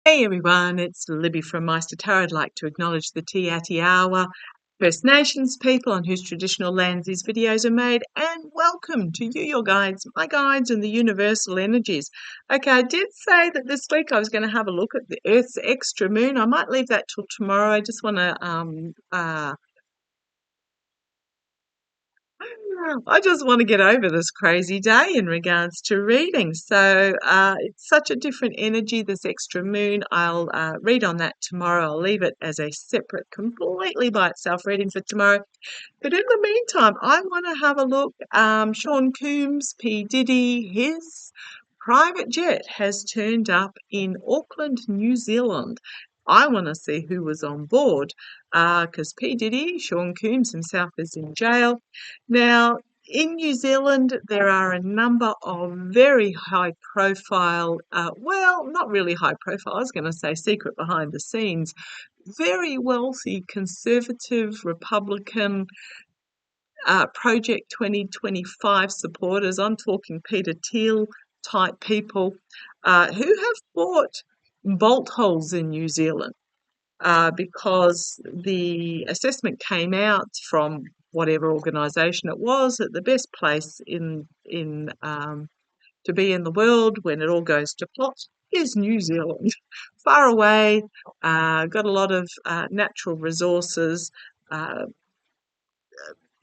Hey everyone, it's Libby from Meister Tarot. I'd like to acknowledge the Tiatiawa First Nations people on whose traditional lands these videos are made, and welcome to you, your guides, my guides, and the universal energies. Okay, I did say that this week I was going to have a look at the Earth's extra moon. I might leave that till tomorrow. I just want to I just want to get over this crazy day in regards to reading. So it's such a different energy, this extra moon. I'll read on that tomorrow. I'll leave it as a separate, completely by itself reading for tomorrow. But in the meantime, I want to have a look. Sean Coombs, P. Diddy, his private jet has turned up in Auckland, New Zealand. I want to see who was on board because P. Diddy, Sean Coombs himself, is in jail. Now, in New Zealand, there are a number of very high profile, well, not really high profile, I was going to say secret behind the scenes, very wealthy conservative Republican Project 2025 supporters. I'm talking Peter Thiel type people who have bought bolt holes in New Zealand because the assessment came out from whatever organisation it was that the best place to be in the world when it all goes to pot is New Zealand. Far away, got a lot of natural resources, a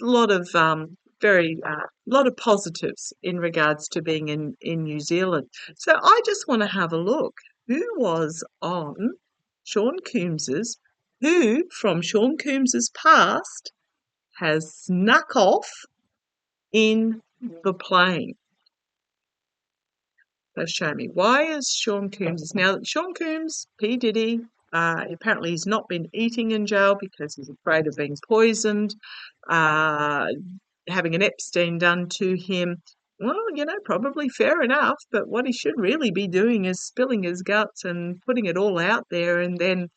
lot of lot of positives in regards to being in New Zealand. So I just want to have a look. Who was on Sean Coombs's, who from Sean Coombs's past has snuck off in the plane? So show me. Why is Sean Coombs? Now, Sean Coombs, P. Diddy, apparently he's not been eating in jail because he's afraid of being poisoned, having an Epstein done to him. Well, probably fair enough, but what he should really be doing is spilling his guts and putting it all out there, and then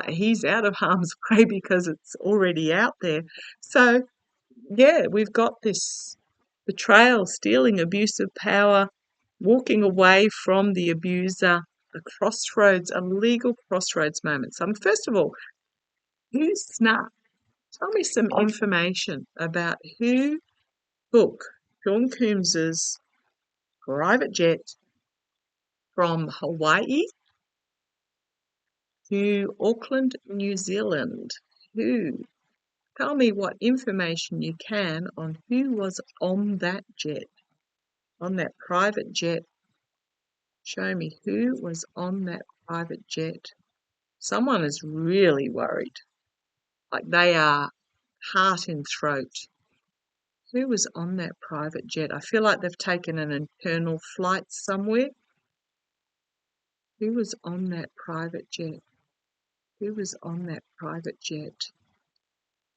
he's out of harm's way because it's already out there. So, yeah, we've got this betrayal, stealing, abuse of power, walking away from the abuser, a crossroads, a legal crossroads moment. So, first of all, who snuck? Tell me some information about who took Sean Coombs's private jet from Hawaii to Auckland, New Zealand. Who? Tell me what information you can on who was on that jet, on that private jet. Show me who was on that private jet. Someone is really worried, like they are heart in throat. Who was on that private jet? I feel like they've taken an internal flight somewhere. Who was on that private jet? Who was on that private jet?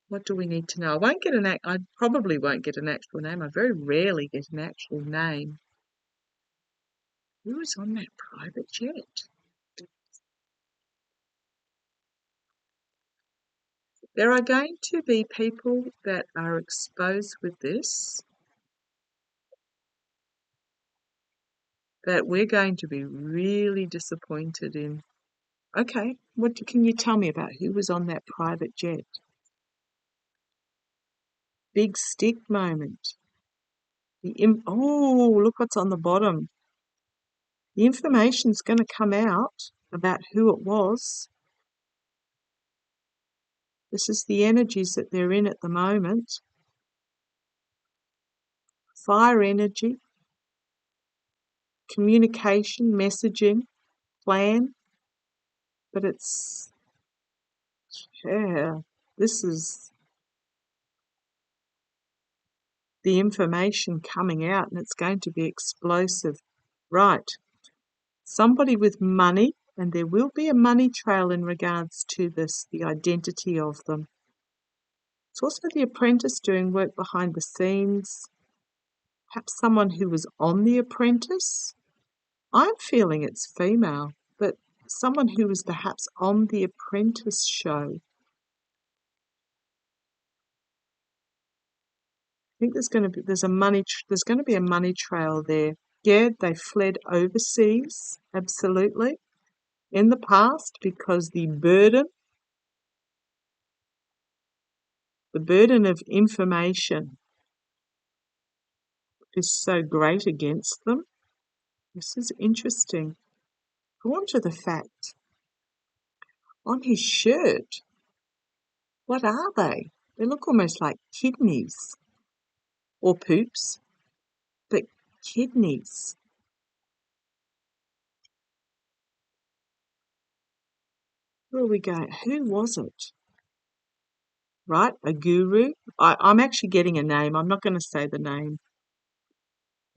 What do we need to know? I probably won't get an actual name. I very rarely get an actual name. Who was on that private jet? There are going to be people that are exposed with this that we're going to be really disappointed in. Okay, what can you tell me about who was on that private jet? Big stick moment. Oh, look what's on the bottom. The information's going to come out about who it was. This is the energies that they're in at the moment. Fire energy, communication, messaging, plan. But this is the information coming out, and it's going to be explosive. Right. Somebody with money, and there will be a money trail in regards to this, the identity of them. It's also the apprentice doing work behind the scenes. Perhaps someone who was on The Apprentice. I'm feeling it's female, but someone who was perhaps on The Apprentice show. I think there's going to be a money trail there. Yeah, they fled overseas, absolutely. in the past because the burden of information is so great against them. This is interesting. Go on to the fact. On his shirt, what are they? They look almost like kidneys or poops, but kidneys. Where are we going? Who was it? Right, a guru. I'm actually getting a name. I'm not going to say the name.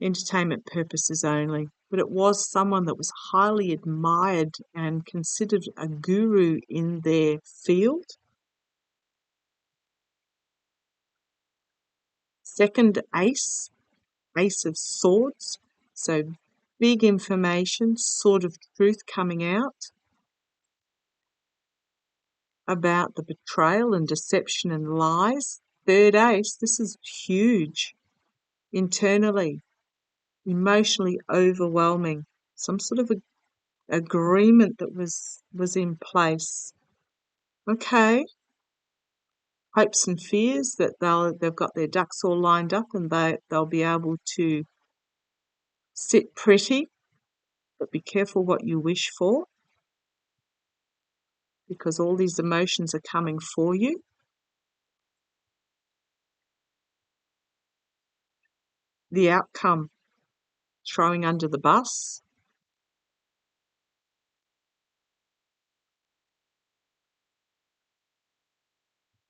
Entertainment purposes only. But it was someone that was highly admired and considered a guru in their field. Second ace, Ace of Swords. So big information, sort of truth coming out about the betrayal and deception and lies. Third ace, this is huge. Internally, emotionally overwhelming. Some sort of agreement that was in place. Okay. Hopes and fears that they've got their ducks all lined up and they'll be able to sit pretty, but be careful what you wish for because all these emotions are coming for you. The outcome, throwing under the bus.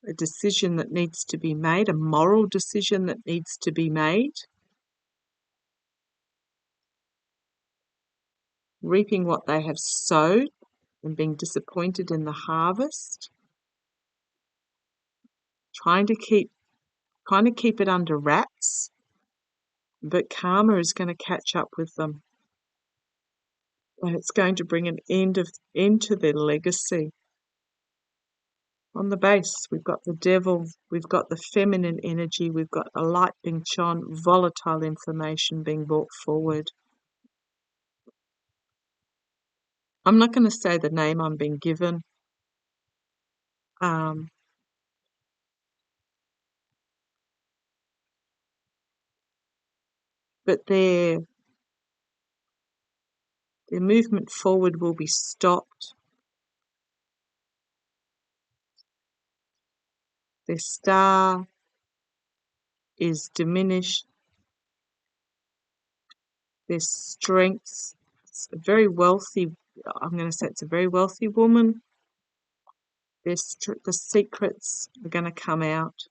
A decision that needs to be made, a moral decision that needs to be made. Reaping what they have sowed and being disappointed in the harvest. Trying to keep it under wraps, but karma is going to catch up with them. And it's going to bring an end to their legacy. On the base, we've got the devil, we've got the feminine energy, we've got a light being shone, volatile information being brought forward. I'm not going to say the name I'm being given. But their movement forward will be stopped. Their star is diminished. Their strengths. It's a very wealthy, I'm going to say it's a very wealthy woman. The secrets are going to come out.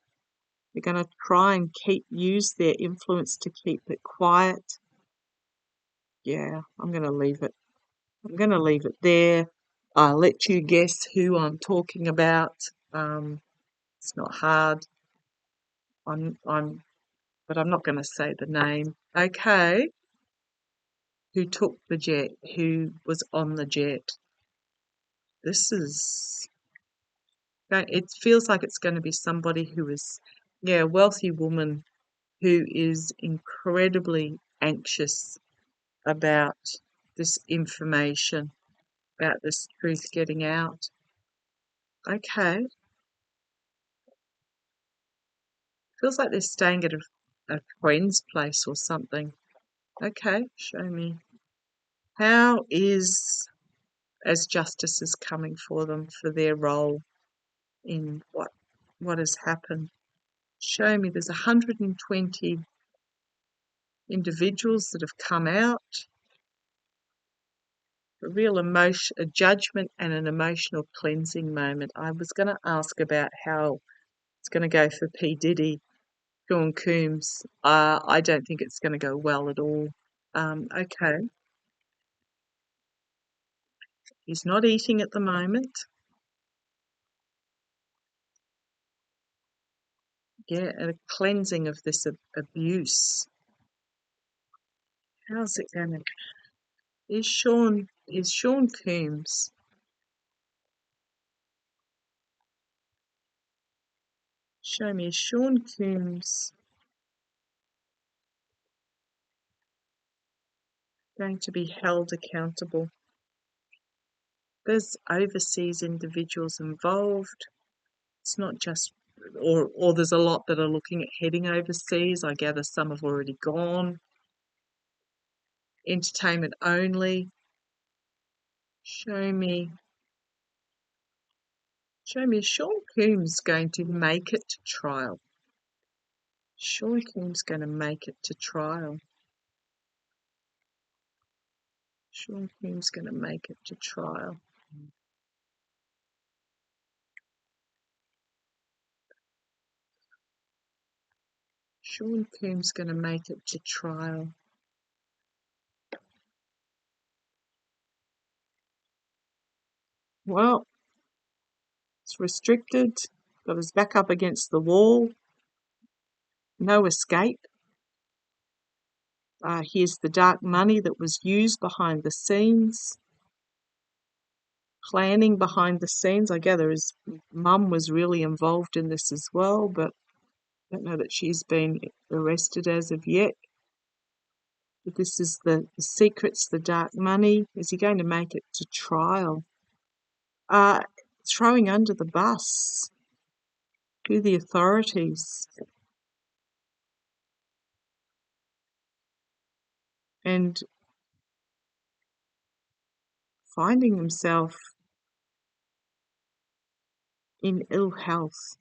They're going to try and use their influence to keep it quiet. Yeah, I'm going to leave it. I'm going to leave it there. I'll let you guess who I'm talking about. It's not hard. But I'm not going to say the name. Okay. Who took the jet? Who was on the jet? This is. It feels like it's going to be somebody who is, a wealthy woman who is incredibly anxious about this information, about this truth getting out. Okay. Feels like they're staying at a friend's place or something. Okay, show me. How is as justice is coming for them for their role in what has happened? Show me. There's 120 individuals that have come out. A real emotion, a judgment and an emotional cleansing moment. I was going to ask about how it's going to go for P. Diddy, Sean Coombs. I don't think it's going to go well at all. Okay. He's not eating at the moment. Yeah, and a cleansing of this abuse. How's it going to? Is Sean Coombs show me? Is Sean Coombs going to be held accountable? There's overseas individuals involved. It's not just, or there's a lot that are looking at heading overseas. I gather some have already gone. Entertainment only. Show me Sean Combs going to make it to trial. Sean Combs going to make it to trial. Sean Combs going to make it to trial. Sean Combs going to make it to trial. Well, it's restricted. Got his back up against the wall. No escape. Here's the dark money that was used behind the scenes. Planning behind the scenes. I gather his mum was really involved in this as well, but I don't know that she's been arrested as of yet. But this is the secrets, the dark money. Is he going to make it to trial? Throwing under the bus to the authorities. And finding himself in ill health.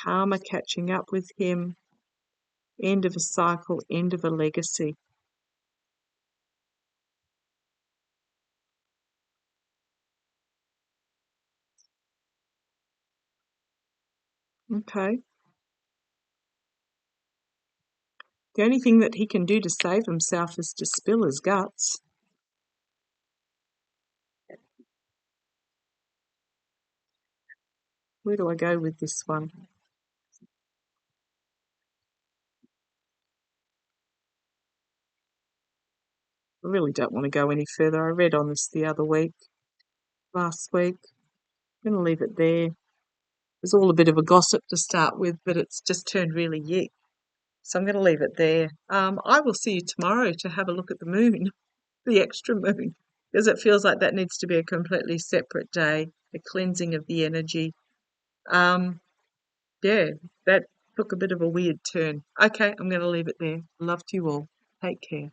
Karma catching up with him. End of a cycle, end of a legacy. Okay. The only thing that he can do to save himself is to spill his guts. Where do I go with this one? I really don't want to go any further. I read on this the other week, last week. I'm going to leave it there. It's all a bit of a gossip to start with, but it's just turned really yick. So I'm going to leave it there. I will see you tomorrow to have a look at the moon, the extra moon, because it feels like that needs to be a completely separate day, a cleansing of the energy. Yeah, that took a bit of a weird turn. Okay, I'm going to leave it there. Love to you all. Take care.